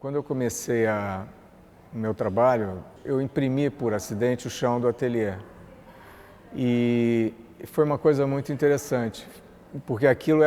Quando eu comecei o meu trabalho, eu imprimi por acidente o chão do ateliê. E foi uma coisa muito interessante, porque aquilo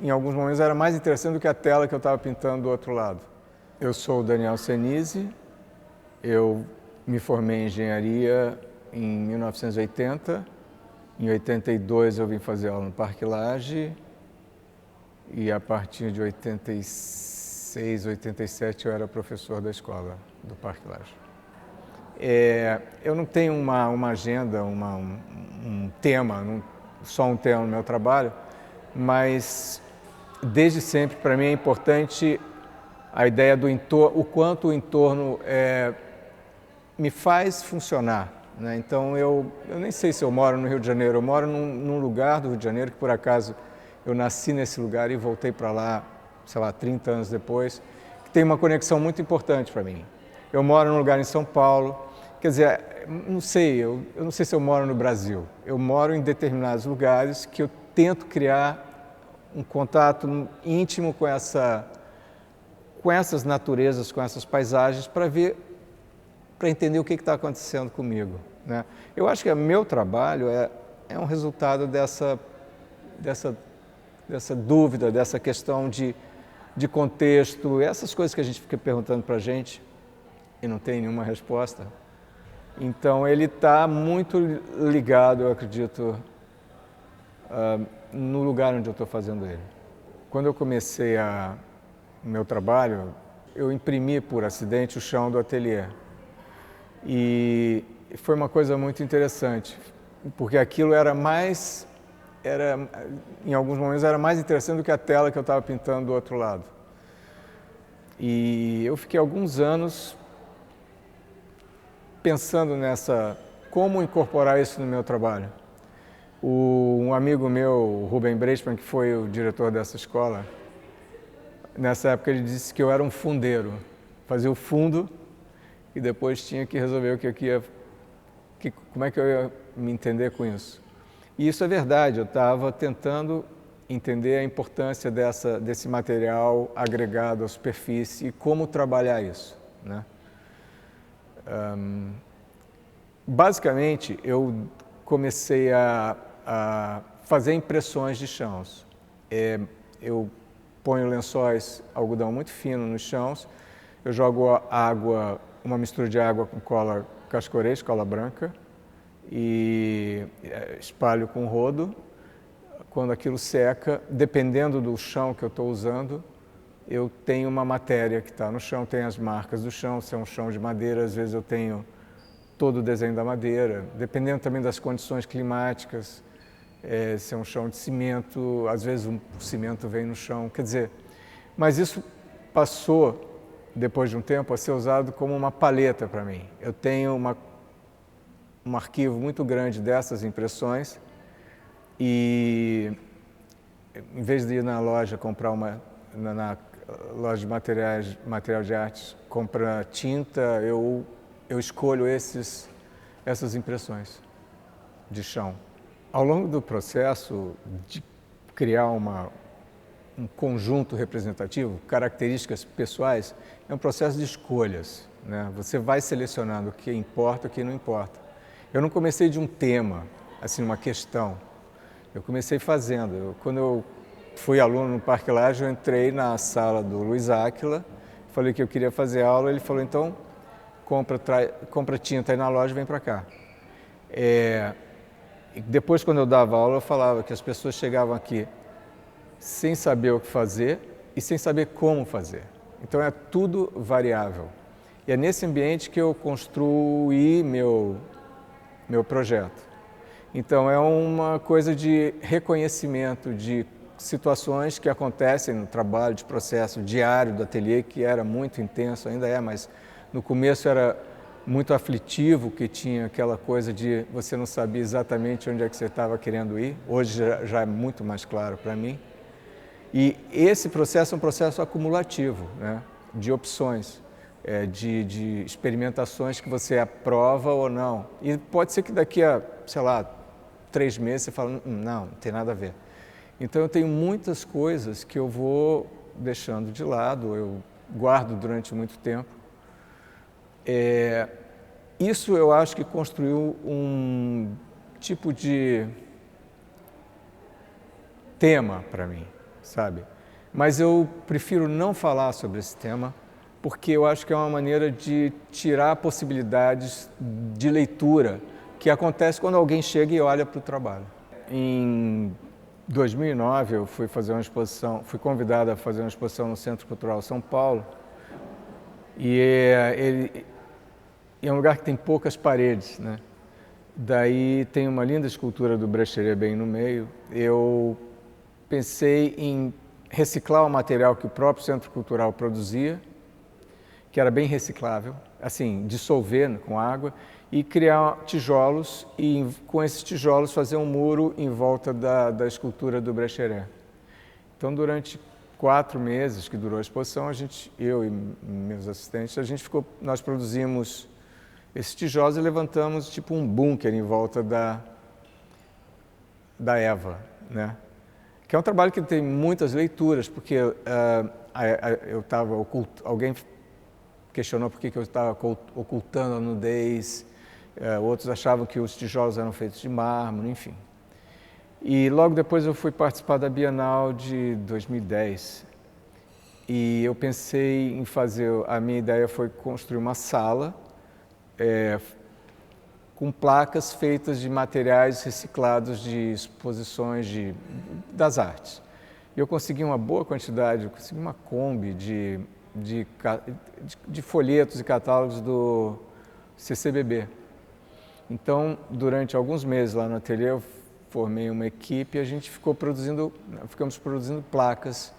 em alguns momentos era mais interessante do que a tela que eu estava pintando do outro lado. Eu sou o Daniel Senise, eu me formei em engenharia em 1980, em 82 eu vim fazer aula no Parque Lage e a partir de 86, 87 eu era professor da escola do Parque Lage. Eu não tenho uma agenda, um tema, só um tema no meu trabalho, mas desde sempre para mim é importante a ideia do entorno, o quanto o entorno me faz funcionar, né? Então eu nem sei se eu moro no Rio de Janeiro, eu moro num lugar do Rio de Janeiro que por acaso eu nasci nesse lugar e voltei para lá, sei lá, 30 anos depois, que tem uma conexão muito importante para mim. Eu moro num lugar em São Paulo, quer dizer, não sei, eu não sei se eu moro no Brasil. Eu moro em determinados lugares que eu tento criar um contato íntimo com essas naturezas, com essas paisagens, para entender o que está acontecendo comigo, né? Eu acho que o meu trabalho é um resultado dessa dúvida, dessa questão de contexto, essas coisas que a gente fica perguntando para a gente e não tem nenhuma resposta. Então ele está muito ligado, eu acredito, no lugar onde eu estou fazendo ele. Quando eu comecei o meu trabalho, eu imprimi por acidente o chão do ateliê. E foi uma coisa muito interessante, porque aquilo em alguns momentos era mais interessante do que a tela que eu estava pintando do outro lado. E eu fiquei alguns anos pensando como incorporar isso no meu trabalho. Um amigo meu, o Rubem Breitman, que foi o diretor dessa escola, nessa época ele disse que eu era um fundeiro, fazia o fundo e depois tinha que resolver como é que eu ia me entender com isso. E isso é verdade, eu estava tentando entender a importância desse material agregado à superfície e como trabalhar isso, né? Basicamente, eu comecei a fazer impressões de chãos. Eu ponho lençóis, algodão muito fino nos chãos, eu jogo uma mistura de água com cola cascorês, cola branca, e espalho com rodo. Quando aquilo seca, dependendo do chão que eu estou usando, eu tenho uma matéria que está no chão, tem as marcas do chão, se é um chão de madeira, às vezes eu tenho todo o desenho da madeira, dependendo também das condições climáticas, se é um chão de cimento, às vezes o cimento vem no chão, quer dizer, mas isso passou, depois de um tempo, a ser usado como uma paleta para mim. Eu tenho um arquivo muito grande dessas impressões e, em vez de ir na loja comprar na loja de material de artes, comprar tinta, eu escolho essas impressões de chão. Ao longo do processo de criar um conjunto representativo, características pessoais, é um processo de escolhas, né? Você vai selecionando o que importa e o que não importa. Eu não comecei de um tema, assim, uma questão. Eu comecei fazendo. Quando eu fui aluno no Parque Lage, eu entrei na sala do Luiz Áquila, falei que eu queria fazer aula, ele falou, então, compra tinta aí na loja e vem para cá. E depois, quando eu dava aula, eu falava que as pessoas chegavam aqui sem saber o que fazer e sem saber como fazer. Então é tudo variável. E é nesse ambiente que eu construí meu projeto. Então é uma coisa de reconhecimento de situações que acontecem no trabalho de processo diário do ateliê, que era muito intenso, ainda é, mas no começo era muito aflitivo, que tinha aquela coisa de você não sabia exatamente onde é que você estava querendo ir. Hoje já é muito mais claro para mim. E esse processo é um processo acumulativo, né, de opções, de experimentações que você aprova ou não. E pode ser que daqui a, sei lá, 3 meses você fala, não tem nada a ver. Então eu tenho muitas coisas que eu vou deixando de lado, eu guardo durante muito tempo. Isso eu acho que construiu um tipo de tema para mim, sabe? Mas eu prefiro não falar sobre esse tema, porque eu acho que é uma maneira de tirar possibilidades de leitura que acontece quando alguém chega e olha para o trabalho. Em 2009 eu fui fazer uma exposição, fui convidado a fazer uma exposição no Centro Cultural São Paulo, e é um lugar que tem poucas paredes, né? Daí tem uma linda escultura do Brecheret bem no meio. Eu pensei em reciclar o material que o próprio Centro Cultural produzia, que era bem reciclável, assim, dissolver com água, e criar tijolos e com esses tijolos fazer um muro em volta da escultura do Brecheret. Então, durante 4 meses que durou a exposição, eu e meus assistentes, nós produzimos esses tijolos e levantamos tipo um bunker em volta da Eva, né? Que é um trabalho que tem muitas leituras, porque alguém questionou por que eu estava ocultando a nudez, outros achavam que os tijolos eram feitos de mármore, enfim. E logo depois eu fui participar da Bienal de 2010 e eu pensei em a minha ideia foi construir uma sala com placas feitas de materiais reciclados de exposições das artes. Eu consegui uma boa quantidade, eu consegui uma Kombi de folhetos e catálogos do CCBB. Então, durante alguns meses lá no ateliê, eu formei uma equipe e a gente ficamos produzindo placas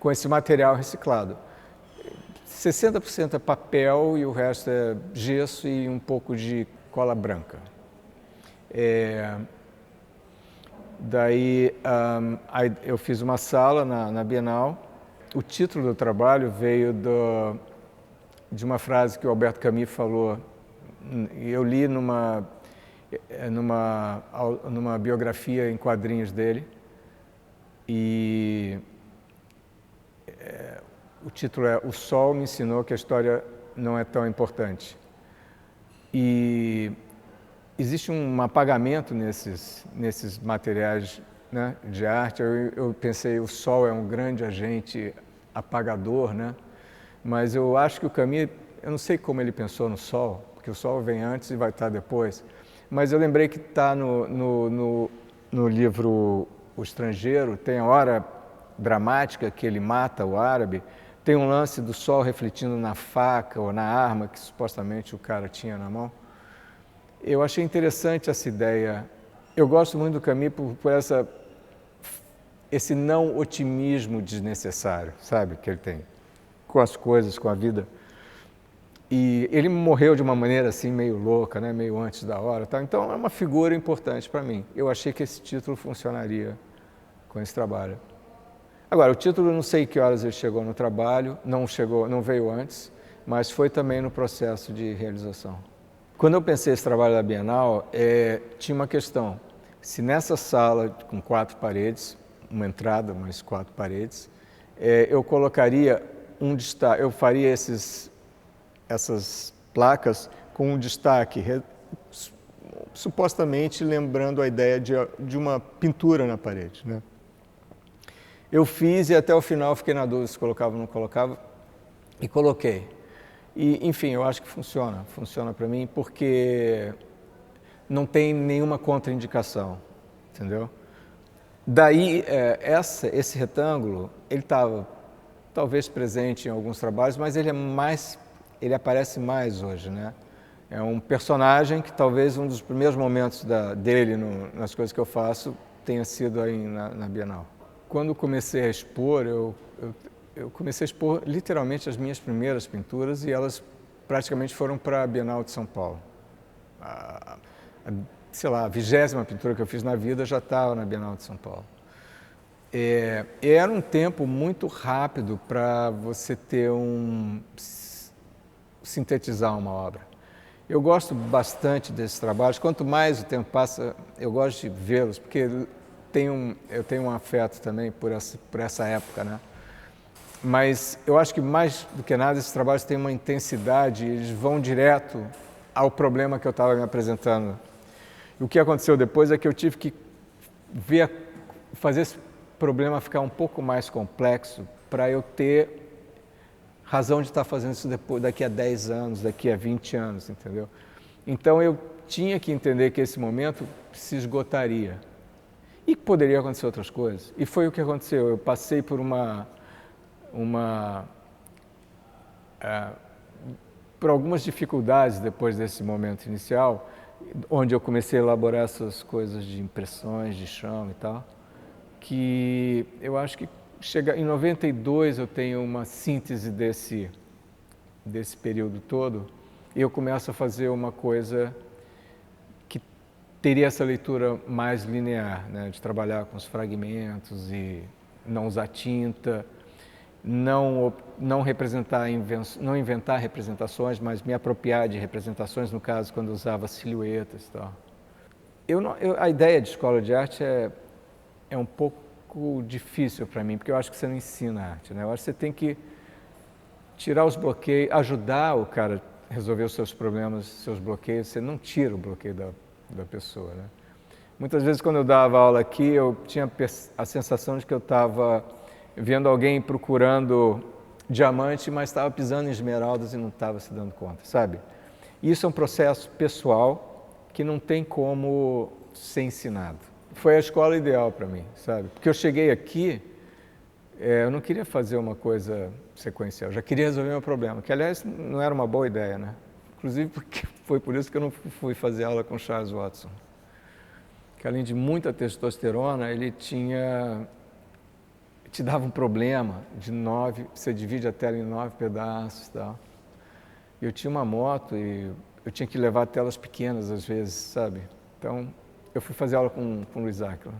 com esse material reciclado. 60% é papel e o resto é gesso e um pouco de cola branca. Daí eu fiz uma sala na Bienal. O título do trabalho veio de uma frase que o Albert Camus falou. Eu li numa biografia em quadrinhos dele e o título é "O Sol me ensinou que a história não é tão importante". E existe um apagamento nesses materiais, né, de arte. Eu pensei, o sol é um grande agente apagador, né? Mas eu acho que o Camus, eu não sei como ele pensou no sol, porque o sol vem antes e vai estar depois, mas eu lembrei que está no livro O Estrangeiro, tem a hora dramática que ele mata o árabe, tem um lance do sol refletindo na faca ou na arma que supostamente o cara tinha na mão. Eu achei interessante essa ideia. Eu gosto muito do Camus por esse não otimismo desnecessário, sabe, que ele tem com as coisas, com a vida. E ele morreu de uma maneira assim meio louca, né, meio antes da hora, tá? Então é uma figura importante para mim. Eu achei que esse título funcionaria com esse trabalho. Agora, o título, não sei que horas ele chegou no trabalho, não veio antes, mas foi também no processo de realização. Quando eu pensei esse trabalho da Bienal, tinha uma questão. Se nessa sala com 4 paredes, uma entrada, mais 4 paredes, eu colocaria um destaque, eu faria essas placas com um destaque, supostamente lembrando a ideia de uma pintura na parede, né? Eu fiz e até o final fiquei na dúvida se colocava ou não colocava, e coloquei. E, enfim, eu acho que funciona para mim, porque não tem nenhuma contraindicação, entendeu? Daí, esse retângulo, ele estava talvez presente em alguns trabalhos, mas ele aparece mais hoje, né? É um personagem que talvez um dos primeiros momentos dele nas coisas que eu faço tenha sido aí na Bienal. Quando comecei a expor, eu comecei a expor literalmente as minhas primeiras pinturas e elas praticamente foram para a Bienal de São Paulo. Sei lá, a 20ª pintura que eu fiz na vida já estava na Bienal de São Paulo. Era um tempo muito rápido para você sintetizar uma obra. Eu gosto bastante desses trabalhos. Quanto mais o tempo passa, eu gosto de vê-los, porque eu tenho um afeto também por essa época, né? Mas eu acho que mais do que nada esses trabalhos têm uma intensidade, eles vão direto ao problema que eu estava me apresentando. E o que aconteceu depois é que eu tive que fazer esse problema ficar um pouco mais complexo para eu ter razão de estar fazendo isso depois, daqui a 10 anos, daqui a 20 anos, entendeu? Então eu tinha que entender que esse momento se esgotaria e que poderia acontecer outras coisas. E foi o que aconteceu. Eu passei por por algumas dificuldades depois desse momento inicial, onde eu comecei a elaborar essas coisas de impressões de chão e tal, que eu acho que em 92 eu tenho uma síntese desse período todo e eu começo a fazer uma coisa que teria essa leitura mais linear, né? De trabalhar com os fragmentos e não usar tinta, não inventar representações, mas me apropriar de representações, no caso, quando eu usava silhuetas e tal. A ideia de escola de arte é um pouco difícil para mim, porque eu acho que você não ensina arte, né? Eu acho que você tem que tirar os bloqueios, ajudar o cara a resolver os seus problemas, seus bloqueios. Você não tira o bloqueio da pessoa, né? Muitas vezes, quando eu dava aula aqui, eu tinha a sensação de que eu estava vendo alguém procurando diamante, mas estava pisando em esmeraldas e não estava se dando conta, sabe? Isso é um processo pessoal que não tem como ser ensinado. Foi a escola ideal para mim, sabe? Porque eu cheguei aqui, eu não queria fazer uma coisa sequencial, eu já queria resolver meu problema, que aliás não era uma boa ideia, né? Inclusive porque foi por isso que eu não fui fazer aula com Charles Watson. Que além de muita testosterona, ele te dava um problema de 9, você divide a tela em 9 pedaços e tal. Eu tinha uma moto e eu tinha que levar telas pequenas às vezes, sabe? Então, eu fui fazer aula com o Luiz Áquila.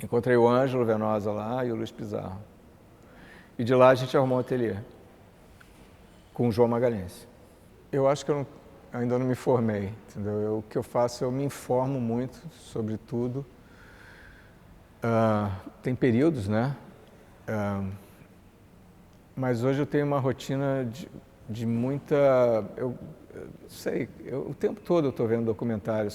Encontrei o Ângelo Venosa lá e o Luiz Pizarro. E de lá a gente arrumou um ateliê com o João Magalhães. Eu acho que eu ainda não me formei, entendeu? O que eu faço, eu me informo muito sobre tudo. Tem períodos, né? Mas hoje eu tenho uma rotina de muita... Eu sei, o tempo todo eu estou vendo documentários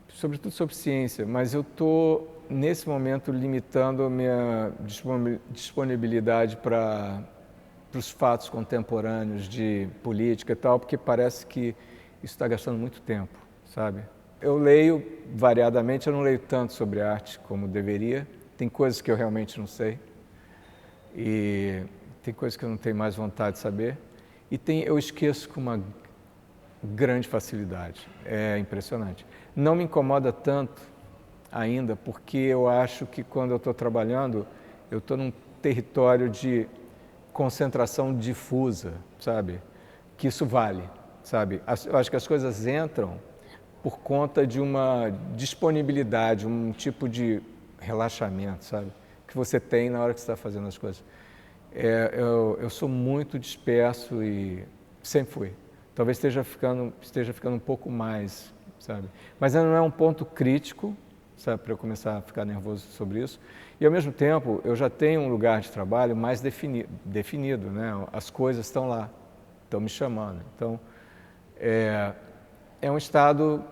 sobretudo sobre ciência, mas eu estou, nesse momento, limitando a minha disponibilidade para os fatos contemporâneos de política e tal, porque parece que isso está gastando muito tempo, sabe? Eu leio variadamente, eu não leio tanto sobre arte como deveria. Tem coisas que eu realmente não sei e tem coisas que eu não tenho mais vontade de saber. E eu esqueço com uma grande facilidade, é impressionante. Não me incomoda tanto ainda, porque eu acho que quando eu estou trabalhando, eu estou num território de concentração difusa, sabe? Que isso vale, sabe? Eu acho que as coisas entram por conta de uma disponibilidade, um tipo de relaxamento, sabe? Que você tem na hora que você está fazendo as coisas. Eu sou muito disperso e sempre fui. Talvez esteja ficando um pouco mais, sabe? Mas não é um ponto crítico, sabe, para eu começar a ficar nervoso sobre isso. E, ao mesmo tempo, eu já tenho um lugar de trabalho mais definido, né? As coisas estão lá, estão me chamando. Então, é um estado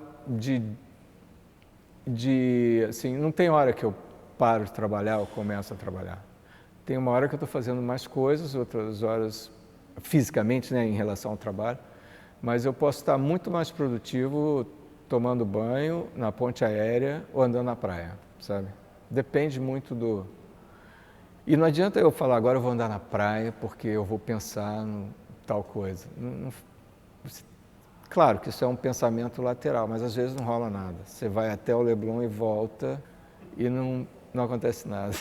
assim, não tem hora que eu paro de trabalhar ou começo a trabalhar. Tem uma hora que eu estou fazendo mais coisas, outras horas fisicamente, né, em relação ao trabalho, mas eu posso estar muito mais produtivo tomando banho na ponte aérea ou andando na praia, sabe? Depende muito do... E não adianta eu falar, agora eu vou andar na praia porque eu vou pensar em tal coisa. Claro que isso é um pensamento lateral, mas às vezes não rola nada. Você vai até o Leblon e volta e não acontece nada.